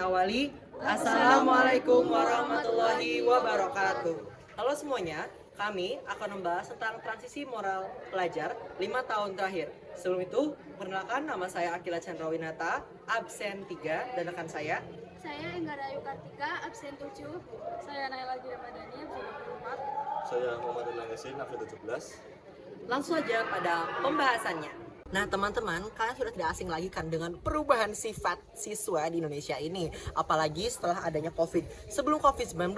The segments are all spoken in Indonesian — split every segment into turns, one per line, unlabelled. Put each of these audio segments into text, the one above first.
awali. Assalamualaikum warahmatullahi wabarakatuh. Halo semuanya, kami akan membahas tentang transisi moral pelajar 5 tahun terakhir. Sebelum itu, perkenalkan nama saya Akila Chandrawinata, absen 3, dan rekan saya.
Saya Enggara Ayu Kartika, absen 7. Saya Naila Giri Madani, absen 24.
Saya Muhammad Yasin, absen 17.
Langsung aja pada pembahasannya. Nah teman-teman, kalian sudah tidak asing lagi kan dengan perubahan sifat siswa di Indonesia ini. Apalagi setelah adanya COVID. Sebelum COVID-19,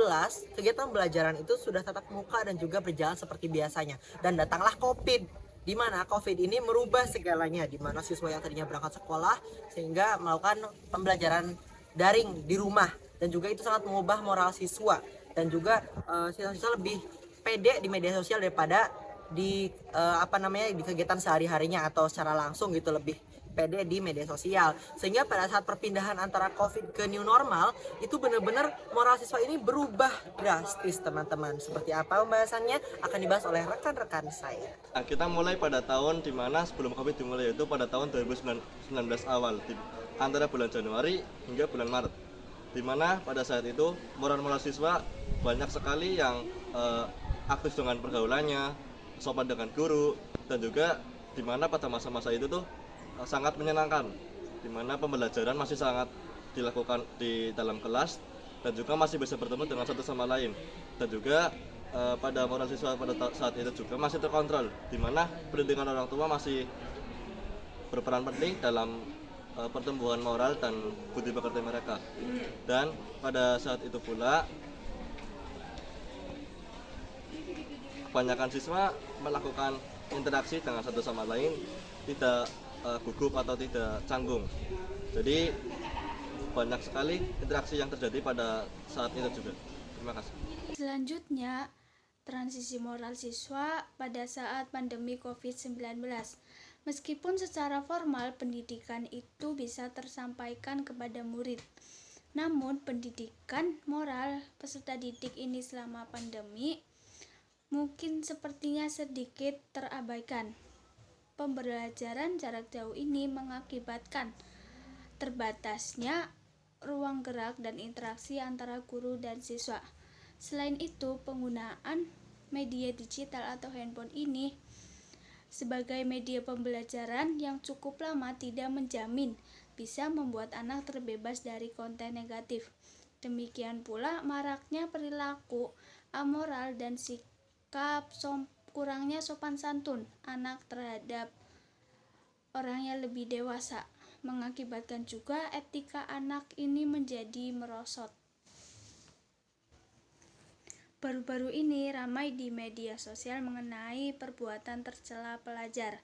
kegiatan pembelajaran itu sudah tatap muka dan juga berjalan seperti biasanya. Dan datanglah COVID, di mana COVID ini merubah segalanya. Di mana siswa yang tadinya berangkat sekolah sehingga melakukan pembelajaran daring di rumah. Dan juga itu sangat mengubah moral siswa. Dan juga siswa-siswa lebih pede di media sosial daripada di di kegiatan sehari-harinya atau secara langsung gitu, lebih pede di media sosial. Sehingga pada saat perpindahan antara COVID ke new normal itu benar-benar moral siswa ini berubah drastis teman-teman. Seperti apa pembahasannya akan dibahas oleh rekan-rekan saya.
Nah, kita mulai pada tahun dimana sebelum COVID dimulai, yaitu pada tahun 2019 awal, antara bulan Januari hingga bulan Maret. Dimana pada saat itu moral-moral siswa banyak sekali yang aktif dengan pergaulannya, sopan dengan guru, dan juga dimana pada masa-masa itu tuh sangat menyenangkan, dimana pembelajaran masih sangat dilakukan di dalam kelas dan juga masih bisa bertemu dengan satu sama lain, dan juga pada moral siswa pada saat itu juga masih terkontrol, dimana pendidikan orang tua masih berperan penting dalam pertumbuhan moral dan budi pekerti mereka. Dan pada saat itu pula kebanyakan siswa melakukan interaksi dengan satu sama lain tidak gugup atau tidak canggung. Jadi banyak sekali interaksi yang terjadi pada saat itu juga. Terima kasih.
Selanjutnya, transisi moral siswa pada saat pandemi COVID-19. Meskipun secara formal pendidikan itu bisa tersampaikan kepada murid, namun pendidikan moral peserta didik ini selama pandemi mungkin sepertinya sedikit terabaikan. Pembelajaran jarak jauh ini mengakibatkan terbatasnya ruang gerak dan interaksi antara guru dan siswa. Selain itu, penggunaan media digital atau handphone ini sebagai media pembelajaran yang cukup lama tidak menjamin bisa membuat anak terbebas dari konten negatif. Demikian pula maraknya perilaku amoral dan kurangnya sopan santun anak terhadap orang yang lebih dewasa mengakibatkan juga etika anak ini menjadi merosot. Baru-baru ini ramai di media sosial mengenai perbuatan tercela pelajar,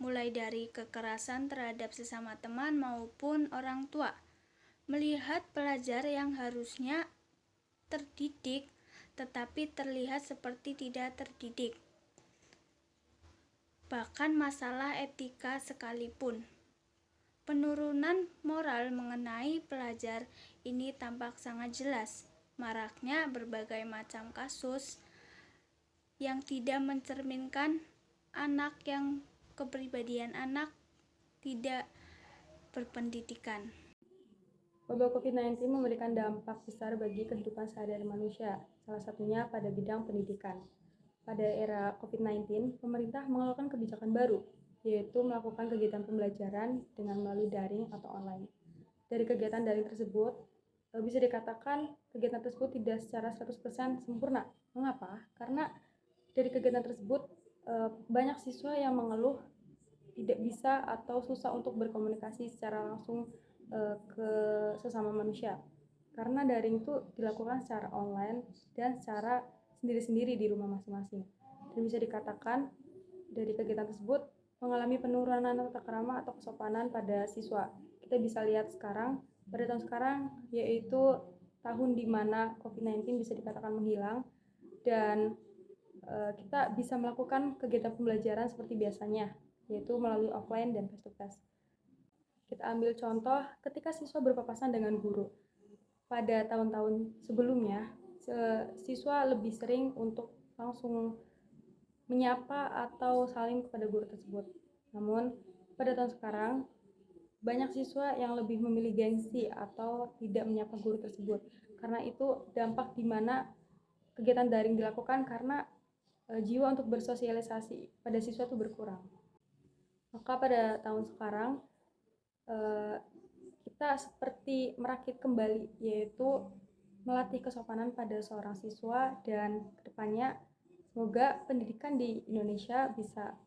mulai dari kekerasan terhadap sesama teman maupun orang tua. Melihat pelajar yang harusnya terdidik tetapi terlihat seperti tidak terdidik. Bahkan masalah etika sekalipun. Penurunan moral mengenai pelajar ini tampak sangat jelas. Maraknya berbagai macam kasus yang tidak mencerminkan anak yang kepribadian anak tidak berpendidikan.
Wabah COVID-19 memberikan dampak besar bagi kehidupan sehari-hari manusia, salah satunya pada bidang pendidikan. Pada era COVID-19, pemerintah mengeluarkan kebijakan baru, yaitu melakukan kegiatan pembelajaran dengan melalui daring atau online. Dari kegiatan daring tersebut, bisa dikatakan kegiatan tersebut tidak secara 100% sempurna. Mengapa? Karena dari kegiatan tersebut, banyak siswa yang mengeluh tidak bisa atau susah untuk berkomunikasi secara langsung ke sesama manusia, karena daring itu dilakukan secara online dan secara sendiri-sendiri di rumah masing-masing. Dan bisa dikatakan dari kegiatan tersebut mengalami penurunan tata krama atau kesopanan pada siswa. Kita bisa lihat sekarang, pada tahun sekarang, yaitu tahun di mana COVID-19 bisa dikatakan menghilang, dan kita bisa melakukan kegiatan pembelajaran seperti biasanya, yaitu melalui offline dan face-to-face. Kita ambil contoh ketika siswa berpapasan dengan guru. Pada tahun-tahun sebelumnya, siswa lebih sering untuk langsung menyapa atau saling kepada guru tersebut. Namun, pada tahun sekarang, banyak siswa yang lebih memilih gengsi atau tidak menyapa guru tersebut. Karena itu dampak di mana kegiatan daring dilakukan karena jiwa untuk bersosialisasi pada siswa itu berkurang. Maka pada tahun sekarang kita seperti merakit kembali, yaitu melatih kesopanan pada seorang siswa, dan kedepannya semoga pendidikan di Indonesia bisa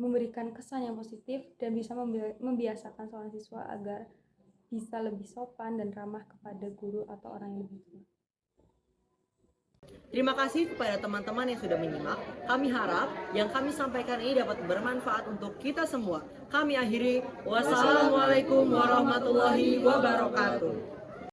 memberikan kesan yang positif dan bisa membiasakan seorang siswa agar bisa lebih sopan dan ramah kepada guru atau orang yang lebih tua.
Terima kasih kepada teman-teman yang sudah menyimak. Kami harap yang kami sampaikan ini dapat bermanfaat untuk kita semua. Kami akhiri. Wassalamualaikum warahmatullahi wabarakatuh.